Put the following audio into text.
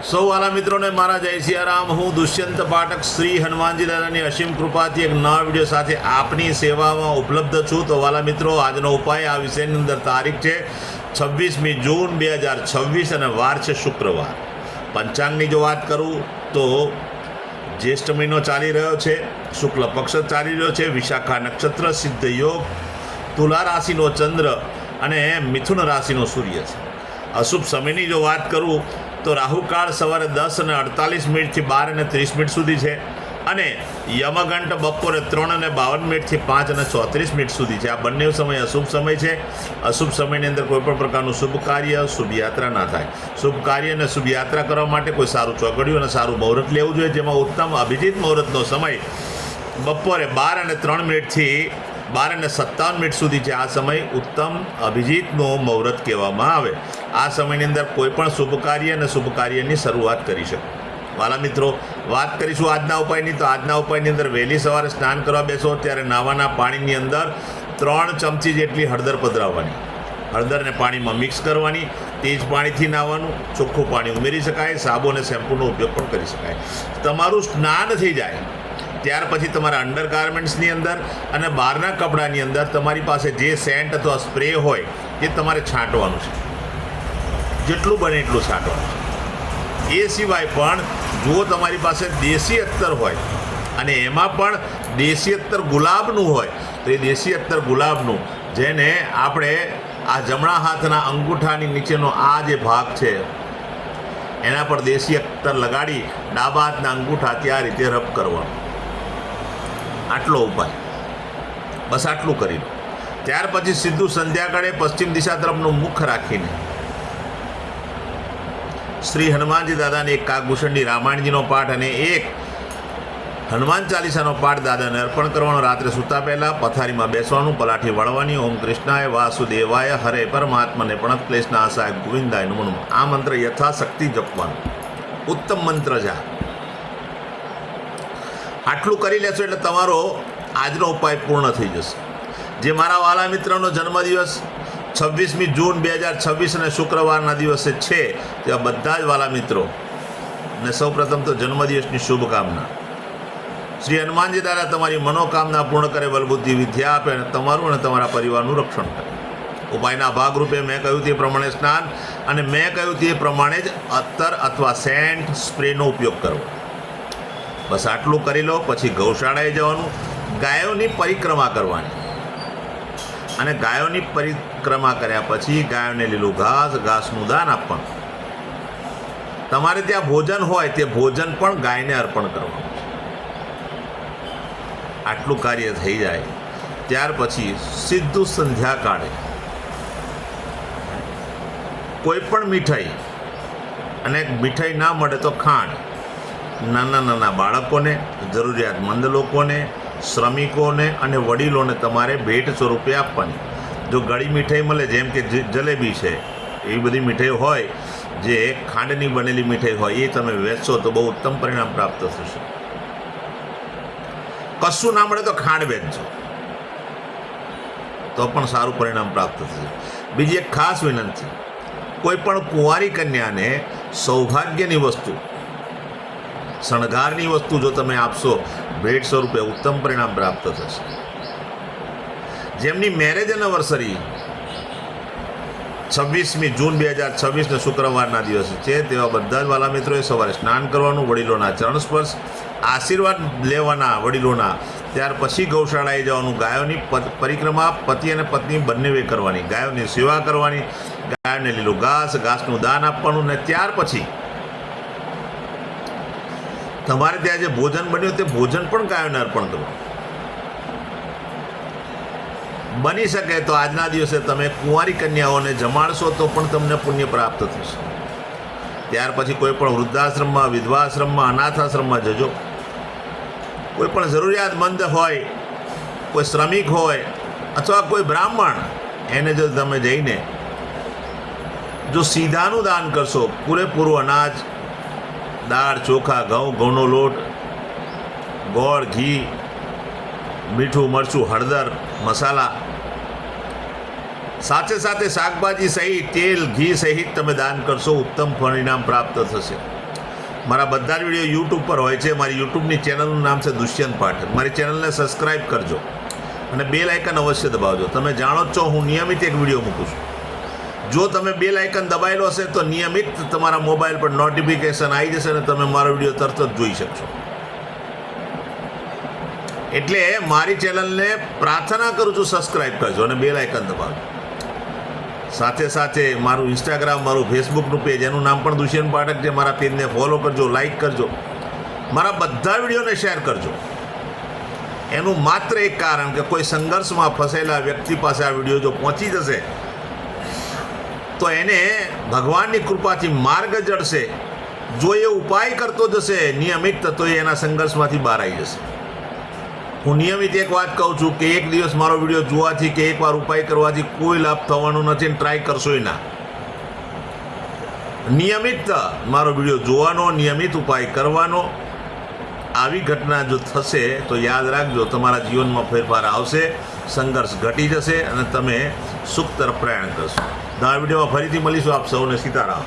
સૌ વાલા મિત્રોને મારા જય સિયારામ। હું દુષ્યંત પાઠક શ્રી હનુમાનજી દાદાની અસીમ કૃપાથી એક નવા વિડીયો સાથે આપની સેવામાં ઉપલબ્ધ છું। તો વાલા મિત્રો, આજનો ઉપાય આ વિષયની અંદર તારીખ છે 26મી જૂન 2026 અને વાર છે શુક્રવાર। પંચાંગની જો વાત કરું તો જ્યેષ્ઠ મહિનો ચાલી રહ્યો છે, શુક્લ પક્ષ ચાલી રહ્યો છે, વિશાખા નક્ષત્ર, સિદ્ધ યોગ, તુલા રાશિનો ચંદ્ર અને મિથુન રાશિનો સૂર્ય છે। અશુભ સમયની જો વાત કરું તો રાહુકાળ સવારે 10:48 થી 12:30 સુધી છે અને યમઘંટ બપોરે 3:52 થી 5:34 સુધી છે। આ બંને સમય અશુભ સમય છે। અશુભ સમયની અંદર કોઈપણ પ્રકારનું શુભ કાર્ય, શુભ યાત્રા ના થાય। શુભ કાર્ય અને શુભ યાત્રા કરવા માટે કોઈ સારું ચોઘડિયું અને સારું મુહૂર્ત લેવું જોઈએ, જેમાં ઉત્તમ અભિજીત મુહૂર્તનો સમય બપોરે 12:03 થી 12:57 સુધી છે। આ સમય ઉત્તમ અભિજીતનો મુહૂર્ત કહેવામાં આવે। આ સમયની અંદર કોઈ પણ શુભ કાર્ય અને શુભ કાર્યની શરૂઆત કરી શકો। વાલા મિત્રો, વાત કરીશું આજના ઉપાયની। તો આજના ઉપાયની અંદર વહેલી સવારે સ્નાન કરવા બેસો ત્યારે નાવાના પાણીની અંદર 3 ચમચી જેટલી હળદર પધરાવવાની। હળદરને પાણીમાં મિક્સ કરવાની। તે જ પાણીથી નાહવાનું। ચોખ્ખું પાણી ઉમેરી શકાય, સાબુ અને શેમ્પૂનો ઉપયોગ પણ કરી શકાય। તમારું સ્નાન થઈ જાય ત્યાર પછી તમારા અંડર ગાર્મેન્ટ્સની અંદર અને બહારના કપડાની અંદર તમારી પાસે જે સેન્ટ અથવા સ્પ્રે હોય એ તમારે છાંટવાનું છે, જેટલું બને એટલું છાંટવાનું છે। એ સિવાય પણ જો તમારી પાસે દેશી અત્તર હોય અને એમાં પણ દેશી અત્તર ગુલાબનું હોય તો એ દેશી અત્તર ગુલાબનું, જેને આપણે આ જમણા હાથના અંગૂઠાની નીચેનો આ જે ભાગ છે એના પર દેશી અત્તર લગાડી ડાબા હાથના અંગૂઠા આ રીતે રબ કરવાનું। આટલો ઉપાય, બસ આટલું કરી લો। ત્યાર પછી સીધું સંધ્યાકાળે પશ્ચિમ દિશા તરફનું મુખ રાખીને શ્રી હનુમાનજી દાદાને એક કાગભૂષણની રામાયણજીનો પાઠ અને એક હનુમાન ચાલીસાનો પાઠ દાદાને અર્પણ કરવાનો। રાત્રે સૂતા પહેલાં પથારીમાં બેસવાનું, પલાઠી વળવાની। ઓમ કૃષ્ણાય વાસુદેવાય હરે પરમાત્માને પ્રણત ક્લેશનાશાય ગોવિંદાય નમો નમઃ। આ મંત્ર યથાશક્તિ જપવાનું, ઉત્તમ મંત્ર છે। આટલું કરી લેશો એટલે તમારો આજનો ઉપાય પૂર્ણ થઈ જશે। જે મારા વાલા મિત્રનો જન્મદિવસ 26મી જૂન 2026 અને શુક્રવારના દિવસે છે તેવા બધા જ વાલા મિત્રો ને સૌપ્રથમ તો જન્મદિવસની શુભકામના। શ્રી હનુમાનજી દાદા તમારી મનોકામના પૂર્ણ કરે, બલબુદ્ધિ વિદ્યા આપે અને તમારું અને તમારા પરિવારનું રક્ષણ કરે। ઉપાયના ભાગરૂપે મેં કહ્યું તે પ્રમાણે સ્નાન અને મેં કહ્યું તે પ્રમાણે જ અત્તર અથવા સેન્ટ સ્પ્રેનો ઉપયોગ કરવો। બસ આટલું કરી લો। પછી ગૌશાળાએ જવાનું, ગાયોની પરિક્રમા કરવાની અને ગાયોની પરિક્રમા કર્યા પછી ગાયોને લીલું ઘાસનું દાન આપવાનું। તમારે ત્યાં ભોજન હોય તે ભોજન પણ ગાયને અર્પણ કરવાનું। આટલું કાર્ય થઈ જાય ત્યાર પછી સીધું સંધ્યાકાળે કોઈ પણ મીઠાઈ, અને મીઠાઈ ના મળે તો ખાંડ, નાના બાળકોને, જરૂરિયાતમંદ લોકોને, શ્રમિકોને અને વડીલોને તમારે ભેટ સ્વરૂપે આપવાની। જો ગળી મીઠાઈ મળે, જેમ કે જલેબી છે, એવી બધી મીઠાઈ હોય જે ખાંડની બનેલી મીઠાઈ હોય, એ તમે વેચશો તો બહુ ઉત્તમ પરિણામ પ્રાપ્ત થશે। કશું ના મળે તો ખાંડ વેચજો તો પણ સારું પરિણામ પ્રાપ્ત થશે। બીજી એક ખાસ વિનંતી, કોઈ પણ કુંવારી કન્યાને સૌભાગ્યની વસ્તુ, શણગારની વસ્તુ જો તમે આપશો ભેટ સ્વરૂપે, ઉત્તમ પરિણામ પ્રાપ્ત થશે। જેમની મેરેજ એનિવર્સરી 26મી જૂન 2026 શુક્રવારના દિવસે છે તેવા બધા જ વાલા મિત્રોએ સવારે સ્નાન કરવાનું, વડીલોના ચરણ સ્પર્શ, આશીર્વાદ લેવાના વડીલોના। ત્યાર પછી ગૌશાળાએ જવાનું, ગાયોની પરિક્રમા પતિ અને પત્ની બંનેવે કરવાની, ગાયોની સેવા કરવાની, ગાયોને લીલું ઘાસનું દાન આપવાનું ને ત્યાર પછી તમારે ત્યાં જે ભોજન બન્યું તે ભોજન પણ ગાયોને અર્પણ કરો। બની શકે તો આજના દિવસે તમે કુંવારી કન્યાઓને જમાડશો તો પણ તમને પુણ્ય પ્રાપ્ત થશે। ત્યાર પછી કોઈ પણ વૃદ્ધાશ્રમમાં, વિધવાશ્રમમાં, અનાથાશ્રમમાં જજો। કોઈ પણ જરૂરિયાતમંદ હોય, કોઈ શ્રમિક હોય અથવા કોઈ બ્રાહ્મણ, એને જો તમે જઈને જો સીધાનું દાન કરશો, પૂરેપૂરું અનાજ, દાળ, ચોખા, ઘઉંનો લોટ, ગોળ, ઘી, મીઠું, મરચું, હળદર, મસાલા, સાથે સાથે શાકભાજી સહિત તેલ ઘી સહિત તમે દાન કરશો, ઉત્તમ પરિણામ પ્રાપ્ત થશે। મારા બધા જ વિડીયો યુટ્યુબ પર હોય છે. મારી યુટ્યુબની ચેનલનું નામ છે દુષ્યંત પાઠક. મારી ચેનલને સબસ્ક્રાઈબ કરજો અને બેલ આઇકન અવશ્ય દબાવજો. તમે જાણો જ છો હું નિયમિત એક વિડીયો મૂકું છું. જો તમે બેલ આઇકન દબાવેલો હશે તો નિયમિત તમારા મોબાઈલ પર નોટિફિકેશન આવી જશે અને તમે મારો વિડીયો તરત જ જોઈ શકશો. એટલે મારી ચેનલને પ્રાર્થના કરું છું, સબસ્ક્રાઈબ કરજો અને બેલ આઇકન દબાવજો. સાથે સાથે મારું ઇન્સ્ટાગ્રામ, મારું ફેસબુકનું પેજ, એનું નામ પણ દુષ્યંત પાઠક છે. મારા પેજને ફોલો કરજો, લાઈક કરજો, મારા બધા વિડીયોને શેર કરજો. એનું માત્ર એક કારણ કે કોઈ સંઘર્ષમાં ફસેલા વ્યક્તિ પાસે આ વિડીયો જો પહોંચી જશે તો એને ભગવાનની કૃપાથી માર્ગ જડશે. જો એ ઉપાય કરતો જશે નિયમિત તો એ એના સંઘર્ષમાંથી બહાર આવી જશે. હું નિયમિત એક વાત કહું છું કે એક દિવસ મારો વિડીયો જોવાથી કે એકવાર ઉપાય કરવાથી કોઈ લાભ થવાનો નથી, ટ્રાય કરશોય ના. નિયમિત મારો વિડીયો જોવાનો, નિયમિત ઉપાય કરવાનો. આવી ઘટના જો થશે તો યાદ રાખજો, તમારા જીવનમાં ફેરફાર આવશે, સંઘર્ષ ઘટી જશે અને તમે સુખ તરફ પ્રયાણ કરશો. નવા વિડીયોમાં ફરીથી મળીશું. આપ સૌને સીતારામ.